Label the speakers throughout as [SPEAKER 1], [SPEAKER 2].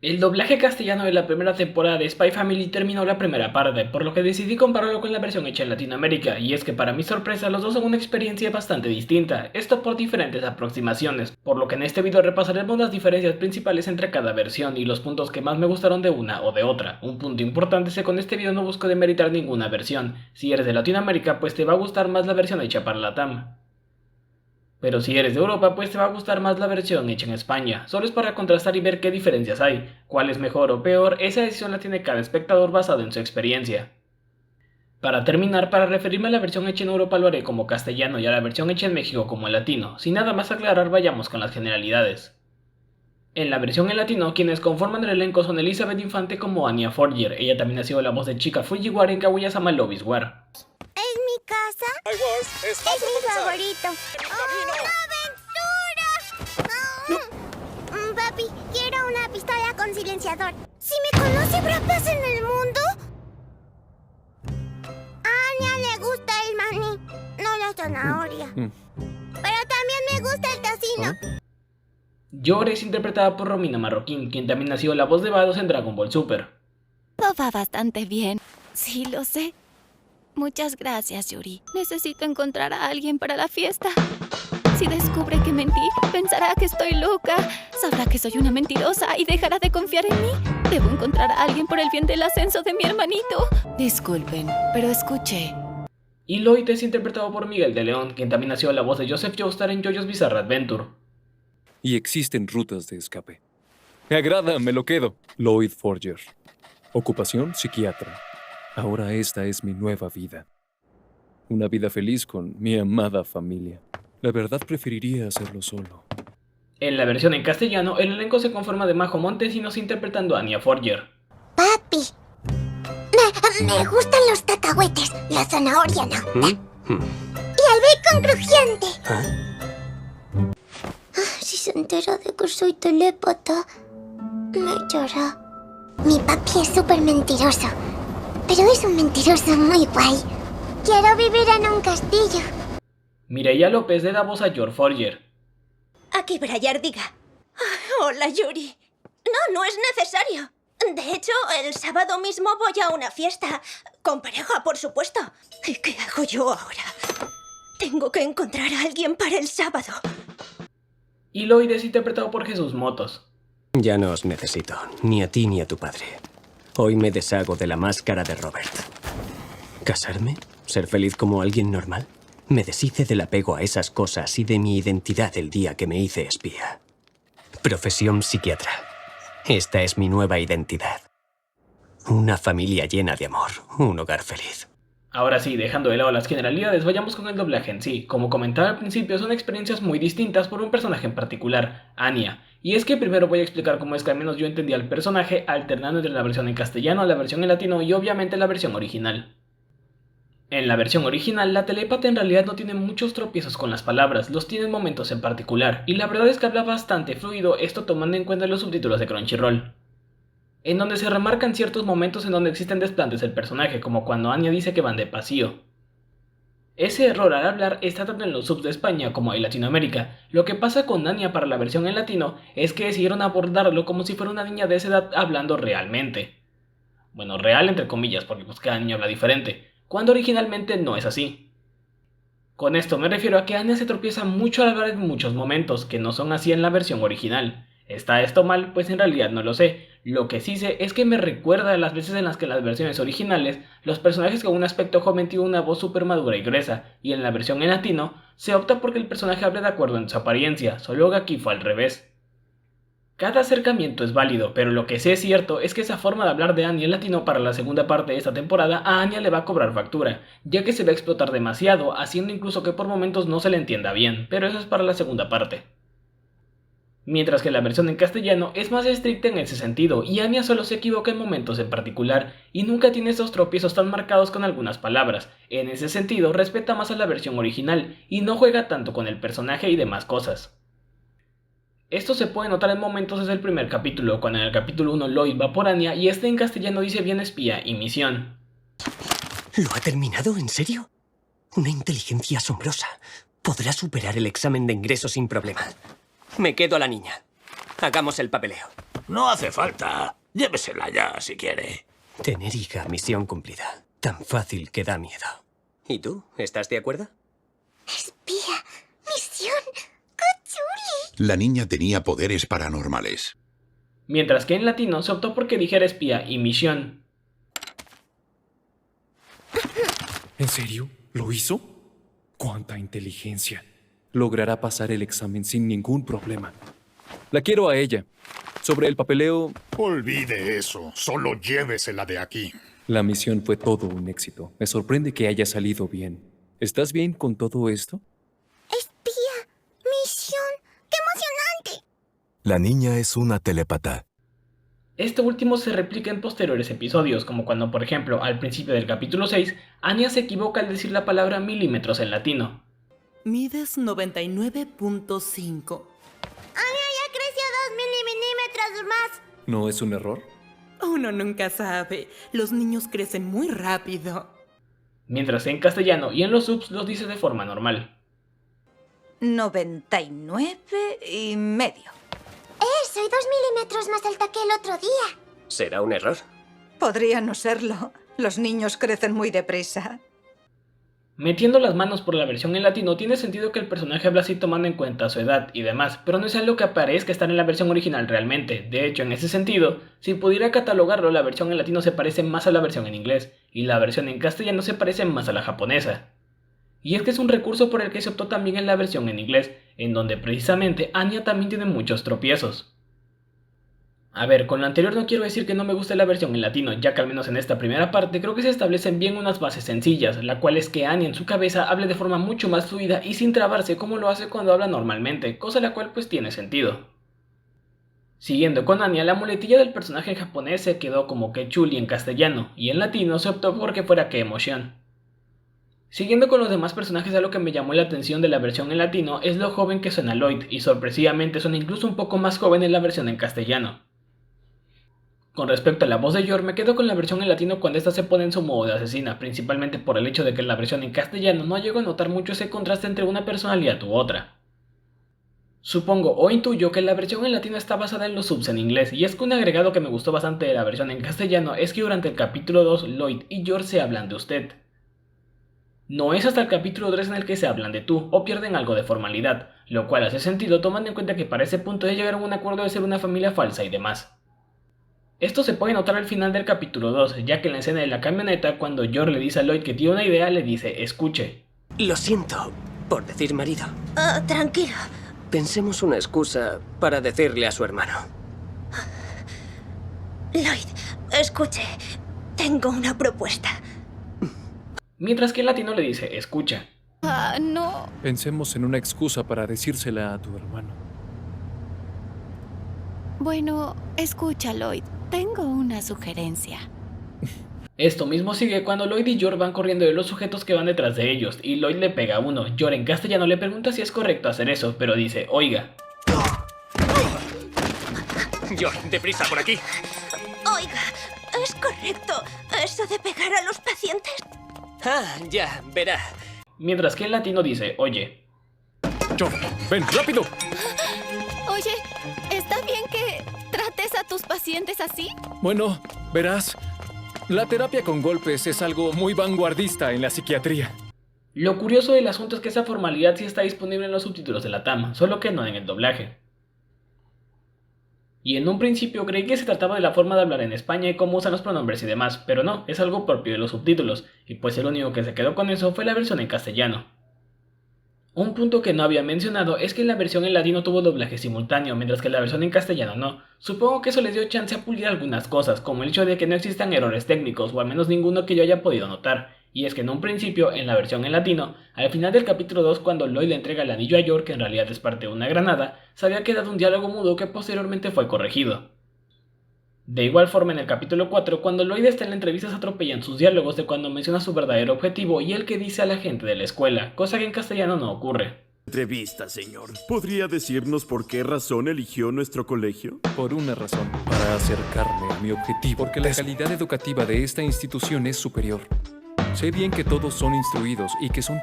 [SPEAKER 1] El doblaje castellano de la primera temporada de Spy Family terminó la primera parte, por lo que decidí compararlo con la versión hecha en Latinoamérica, y es que para mi sorpresa los dos son una experiencia bastante distinta, esto por diferentes aproximaciones, por lo que en este video repasaremos las diferencias principales entre cada versión y los puntos que más me gustaron de una o de otra. Un punto importante es que con este video no busco demeritar ninguna versión, si eres de Latinoamérica pues te va a gustar más la versión hecha para Latam. Pero si eres de Europa, pues te va a gustar más la versión hecha en España. Solo es para contrastar y ver qué diferencias hay. Cuál es mejor o peor, esa decisión la tiene cada espectador basado en su experiencia. Para terminar, para referirme a la versión hecha en Europa lo haré como castellano y a la versión hecha en México como en latino. Sin nada más aclarar, vayamos con las generalidades. En la versión en latino, quienes conforman el elenco son Elizabeth Infante como Anya Forger. Ella también ha sido la voz de Chika Fujiwara en Kaguya-sama Love is War.
[SPEAKER 2] ¿Es mi casa? Es mi favorito. ¡Oh, una aventura! Papi, quiero una pistola con silenciador. ¿Si me conoce, habrá paz en el mundo? A Anya le gusta el maní, no la zanahoria. Pero también me gusta el tocino.
[SPEAKER 1] Yor es interpretada por Romina Marroquín, quien también ha sido la voz de Vados en Dragon Ball Super.
[SPEAKER 3] Va bastante bien. Sí, lo sé. Muchas gracias, Yuri. Necesito encontrar a alguien para la fiesta. Si descubre que mentí, pensará que estoy loca. Sabrá que soy una mentirosa y dejará de confiar en mí. Debo encontrar a alguien por el bien del ascenso de mi hermanito. Disculpen, pero escuche.
[SPEAKER 1] Y Lloyd es interpretado por Miguel de León, quien también ha sido la voz de Joseph Joestar en JoJo's Bizarre Adventure.
[SPEAKER 4] Y existen rutas de escape. Me agrada, me lo quedo. Lloyd Forger. Ocupación, psiquiatra. Ahora esta es mi nueva vida. Una vida feliz con mi amada familia. La verdad preferiría hacerlo solo.
[SPEAKER 1] En la versión en castellano, el elenco se conforma de Majo Montesinos interpretando a Anya Forger.
[SPEAKER 2] Papi, me gustan los cacahuetes, la zanahoria no. Y el bacon crujiente. Si se entera de que soy telépata, me echará. Mi papi es súper mentiroso, pero es un mentiroso muy guay. Quiero vivir en un castillo.
[SPEAKER 1] Mireia López le da voz a Yor Forger.
[SPEAKER 5] Aquí Briar diga. Hola, Yuri. No es necesario. De hecho, el sábado mismo voy a una fiesta. Con pareja, por supuesto. ¿Y qué hago yo ahora? Tengo que encontrar a alguien para el sábado.
[SPEAKER 1] Y Lloyd es interpretado por Jesús Motos.
[SPEAKER 6] Ya no os necesito, ni a ti ni a tu padre. Hoy me deshago de la máscara de Robert. ¿Casarme? ¿Ser feliz como alguien normal? Me deshice del apego a esas cosas y de mi identidad el día que me hice espía. Profesión psiquiatra. Esta es mi nueva identidad. Una familia llena de amor, un hogar feliz.
[SPEAKER 1] Ahora sí, dejando de lado las generalidades, vayamos con el doblaje en sí. Como comentaba al principio, son experiencias muy distintas por un personaje en particular, Anya. Y es que primero voy a explicar cómo es que al menos yo entendía al personaje, alternando entre la versión en castellano, la versión en latino y obviamente la versión original. En la versión original, la telépata en realidad no tiene muchos tropiezos con las palabras, los tiene en momentos en particular, y la verdad es que habla bastante fluido, esto tomando en cuenta los subtítulos de Crunchyroll, en donde se remarcan ciertos momentos en donde existen desplantes del personaje, como cuando Anya dice que van de paseo. Ese error al hablar está tanto en los subs de España como en Latinoamérica. Lo que pasa con Anya para la versión en latino es que decidieron abordarlo como si fuera una niña de esa edad hablando realmente. Bueno, real entre comillas, porque pues cada niño habla diferente, cuando originalmente no es así. Con esto me refiero a que Anya se tropieza mucho al hablar en muchos momentos, que no son así en la versión original. ¿Está esto mal? Pues en realidad no lo sé. Lo que sí sé es que me recuerda a las veces en las que en las versiones originales los personajes con un aspecto joven tienen una voz súper madura y gruesa, y en la versión en latino se opta porque el personaje hable de acuerdo en su apariencia, solo que aquí fue al revés. Cada acercamiento es válido, pero lo que sí es cierto es que esa forma de hablar de Anya en latino para la segunda parte de esta temporada a Anya le va a cobrar factura, ya que se va a explotar demasiado, haciendo incluso que por momentos no se le entienda bien, pero eso es para la segunda parte. Mientras que la versión en castellano es más estricta en ese sentido, y Anya solo se equivoca en momentos en particular, y nunca tiene esos tropiezos tan marcados con algunas palabras. En ese sentido respeta más a la versión original, y no juega tanto con el personaje y demás cosas. Esto se puede notar en momentos desde el primer capítulo, cuando en el capítulo 1 Lloyd va por Anya y este en castellano dice bien espía y misión.
[SPEAKER 6] ¿Lo ha terminado? ¿En serio? Una inteligencia asombrosa. Podrá superar el examen de ingreso sin problema. Me quedo a la niña. Hagamos el papeleo.
[SPEAKER 7] No hace falta. Llévesela ya, si quiere.
[SPEAKER 6] Tener hija, misión cumplida. Tan fácil que da miedo. ¿Y tú? ¿Estás de acuerdo?
[SPEAKER 2] Espía. Misión. ¡Qué chuli!
[SPEAKER 8] La niña tenía poderes paranormales.
[SPEAKER 1] Mientras que en latino se optó por que dijera espía y misión.
[SPEAKER 4] ¿En serio? ¿Lo hizo? ¡Cuánta inteligencia! Logrará pasar el examen sin ningún problema. La quiero a ella. Sobre el papeleo,
[SPEAKER 9] Olvide eso. Solo llévesela de aquí.
[SPEAKER 4] la misión fue todo un éxito. Me sorprende que haya salido bien. ¿Estás bien con todo esto?
[SPEAKER 2] Espía. Misión. ¡Qué emocionante!
[SPEAKER 10] La niña es una telépata.
[SPEAKER 1] Este último se replica en posteriores episodios, como cuando, por ejemplo, al principio del capítulo 6, Anya se equivoca al decir la palabra milímetros en latino.
[SPEAKER 11] Mides 99.5.
[SPEAKER 2] Ya creció 2 milímetros más.
[SPEAKER 4] ¿No es un error?
[SPEAKER 11] Uno nunca sabe. Los niños crecen muy rápido.
[SPEAKER 1] Mientras que en castellano y en los subs los dice de forma normal.
[SPEAKER 5] 99,5.
[SPEAKER 2] Soy 2 milímetros más alta que el otro día.
[SPEAKER 6] ¿Será un error?
[SPEAKER 5] Podría no serlo. Los niños crecen muy deprisa.
[SPEAKER 1] Metiendo las manos por la versión en latino tiene sentido que el personaje habla así tomando en cuenta su edad y demás, pero no es algo que aparezca estar en la versión original realmente. De hecho, en ese sentido, si pudiera catalogarlo, la versión en latino se parece más a la versión en inglés, y la versión en castellano se parece más a la japonesa. Y es que es un recurso por el que se optó también en la versión en inglés, en donde precisamente Anya también tiene muchos tropiezos. A ver, con lo anterior no quiero decir que no me guste la versión en latino, ya que al menos en esta primera parte creo que se establecen bien unas bases sencillas, la cual es que Anya en su cabeza hable de forma mucho más fluida y sin trabarse como lo hace cuando habla normalmente, cosa la cual pues tiene sentido. Siguiendo con Anya, la muletilla del personaje en japonés se quedó como que chuli en castellano, y en latino se optó por que fuera que emoción. Siguiendo con los demás personajes, algo que me llamó la atención de la versión en latino es lo joven que suena Lloyd, y sorpresivamente suena incluso un poco más joven en la versión en castellano. Con respecto a la voz de Yor, me quedo con la versión en latino cuando esta se pone en su modo de asesina, principalmente por el hecho de que en la versión en castellano no llego a notar mucho ese contraste entre una personalidad u otra. Supongo o intuyo que la versión en latino está basada en los subs en inglés, y es que un agregado que me gustó bastante de la versión en castellano es que durante el capítulo 2 Lloyd y Yor se hablan de usted. No es hasta el capítulo 3 en el que se hablan de tú, o pierden algo de formalidad, lo cual hace sentido tomando en cuenta que para ese punto ya llegaron a un acuerdo de ser una familia falsa y demás. Esto se puede notar al final del capítulo 2, ya que en la escena de la camioneta, cuando Yor le dice a Lloyd que tiene una idea, le dice escuche.
[SPEAKER 6] Lo siento por decir marido.
[SPEAKER 5] Tranquilo.
[SPEAKER 6] Pensemos una excusa para decirle a su hermano.
[SPEAKER 5] Lloyd, escuche. Tengo una propuesta.
[SPEAKER 1] Mientras que en latino le dice escucha.
[SPEAKER 3] No.
[SPEAKER 4] Pensemos en una excusa para decírsela a tu hermano.
[SPEAKER 3] Bueno, escucha, Lloyd. Tengo una sugerencia.
[SPEAKER 1] Esto mismo sigue cuando Lloyd y Yor van corriendo de los sujetos que van detrás de ellos, y Lloyd le pega a uno. Yor en castellano le pregunta si es correcto hacer eso, pero dice, oiga.
[SPEAKER 6] Yor, deprisa, por aquí.
[SPEAKER 5] Oiga, ¿es correcto eso de pegar a los pacientes?
[SPEAKER 6] Ya, verá.
[SPEAKER 1] Mientras que en latino dice, oye.
[SPEAKER 4] Yor, ven, rápido.
[SPEAKER 3] Oye, ¿está bien que trates a tus pacientes así?
[SPEAKER 4] Bueno, verás, la terapia con golpes es algo muy vanguardista en la psiquiatría.
[SPEAKER 1] Lo curioso del asunto es que esa formalidad sí está disponible en los subtítulos de la TAM, solo que no en el doblaje. Y en un principio creí que se trataba de la forma de hablar en España y cómo usan los pronombres y demás, pero no, es algo propio de los subtítulos, y pues el único que se quedó con eso fue la versión en castellano. Un punto que no había mencionado es que la versión en latino tuvo doblaje simultáneo, mientras que la versión en castellano no. Supongo que eso les dio chance a pulir algunas cosas, como el hecho de que no existan errores técnicos, o al menos ninguno que yo haya podido notar. Y es que en un principio, en la versión en latino, al final del capítulo 2 cuando Lloyd le entrega el anillo a Yor, que en realidad es parte de una granada, se había quedado un diálogo mudo que posteriormente fue corregido. De igual forma en el capítulo 4, cuando Lloyd está en la entrevista se atropellan sus diálogos de cuando menciona su verdadero objetivo y el que dice a la gente de la escuela, cosa que en castellano no ocurre.
[SPEAKER 12] Entrevista, señor. ¿Podría decirnos por qué razón eligió nuestro colegio?
[SPEAKER 4] Por una razón, para acercarme a mi objetivo, porque la calidad educativa de esta institución es superior. Sé bien que todos son instruidos y que son...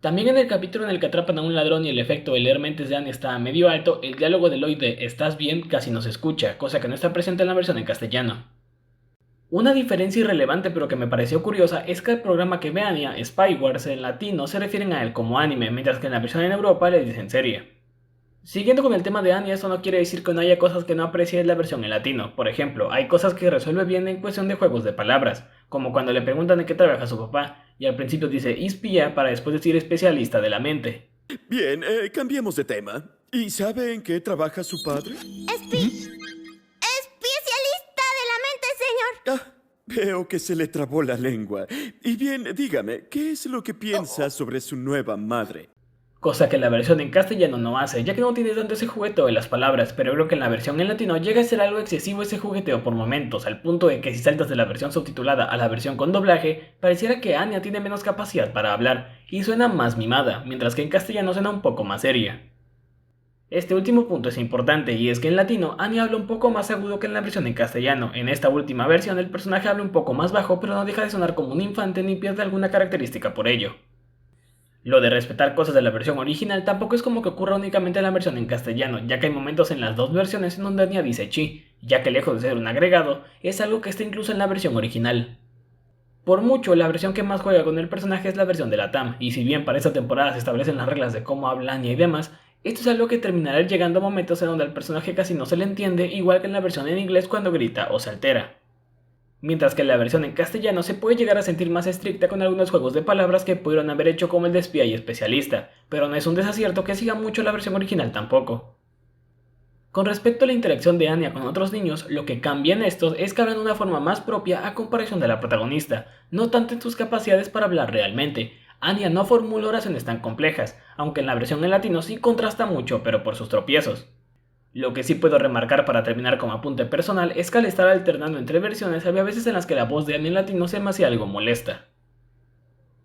[SPEAKER 1] También en el capítulo en el que atrapan a un ladrón y el efecto de leer mentes de Anya está medio alto, el diálogo de Lloyd de "¿estás bien?" casi no se escucha, cosa que no está presente en la versión en castellano. Una diferencia irrelevante pero que me pareció curiosa es que el programa que ve Anya, Spy Wars, en latino se refieren a él como anime, mientras que en la versión en Europa le dicen serie. Siguiendo con el tema de Anya, eso no quiere decir que no haya cosas que no aprecie en la versión en latino. Por ejemplo, hay cosas que resuelve bien en cuestión de juegos de palabras, como cuando le preguntan en qué trabaja su papá, y al principio dice espía para después decir especialista de la mente.
[SPEAKER 12] Bien, cambiemos de tema. ¿Y sabe en qué trabaja su padre?
[SPEAKER 2] Especialista de la mente, señor.
[SPEAKER 12] Ah, veo que se le trabó la lengua. Y bien, dígame, ¿qué es lo que piensa sobre su nueva madre?
[SPEAKER 1] Cosa que la versión en castellano no hace, ya que no tiene tanto ese jugueteo de las palabras, pero creo que en la versión en latino llega a ser algo excesivo ese jugueteo por momentos, al punto de que si saltas de la versión subtitulada a la versión con doblaje, pareciera que Anya tiene menos capacidad para hablar, y suena más mimada, mientras que en castellano suena un poco más seria. Este último punto es importante, y es que en latino Anya habla un poco más agudo que en la versión en castellano. En esta última versión el personaje habla un poco más bajo, pero no deja de sonar como un infante ni pierde alguna característica por ello. Lo de respetar cosas de la versión original tampoco es como que ocurra únicamente en la versión en castellano, ya que hay momentos en las dos versiones en donde Anya dice chi, ya que lejos de ser un agregado, es algo que está incluso en la versión original. Por mucho, la versión que más juega con el personaje es la versión de la TAM, y si bien para esta temporada se establecen las reglas de cómo habla Anya y demás, esto es algo que terminará llegando a momentos en donde al personaje casi no se le entiende, igual que en la versión en inglés cuando grita o se altera. Mientras que en la versión en castellano se puede llegar a sentir más estricta con algunos juegos de palabras que pudieron haber hecho como el de espía y especialista, pero no es un desacierto que siga mucho la versión original tampoco. Con respecto a la interacción de Anya con otros niños, lo que cambia en estos es que hablan de una forma más propia a comparación de la protagonista, no tanto en sus capacidades para hablar realmente. Anya no formula oraciones tan complejas, aunque en la versión en latino sí contrasta mucho, pero por sus tropiezos. Lo que sí puedo remarcar para terminar como apunte personal es que al estar alternando entre versiones había veces en las que la voz de Anya en latino se me hacía algo molesta.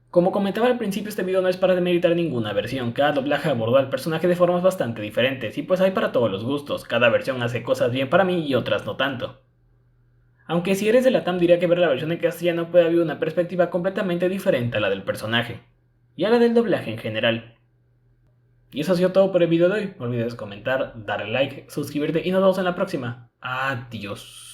[SPEAKER 1] Como comentaba al principio, este video no es para demeritar ninguna versión, cada doblaje abordó al personaje de formas bastante diferentes y pues hay para todos los gustos, cada versión hace cosas bien para mí y otras no tanto. Aunque si eres de la TAM diría que ver la versión en castellano puede haber una perspectiva completamente diferente a la del personaje, y a la del doblaje en general. Y eso ha sido todo por el video de hoy, no olvides comentar, darle like, suscribirte y nos vemos en la próxima. Adiós.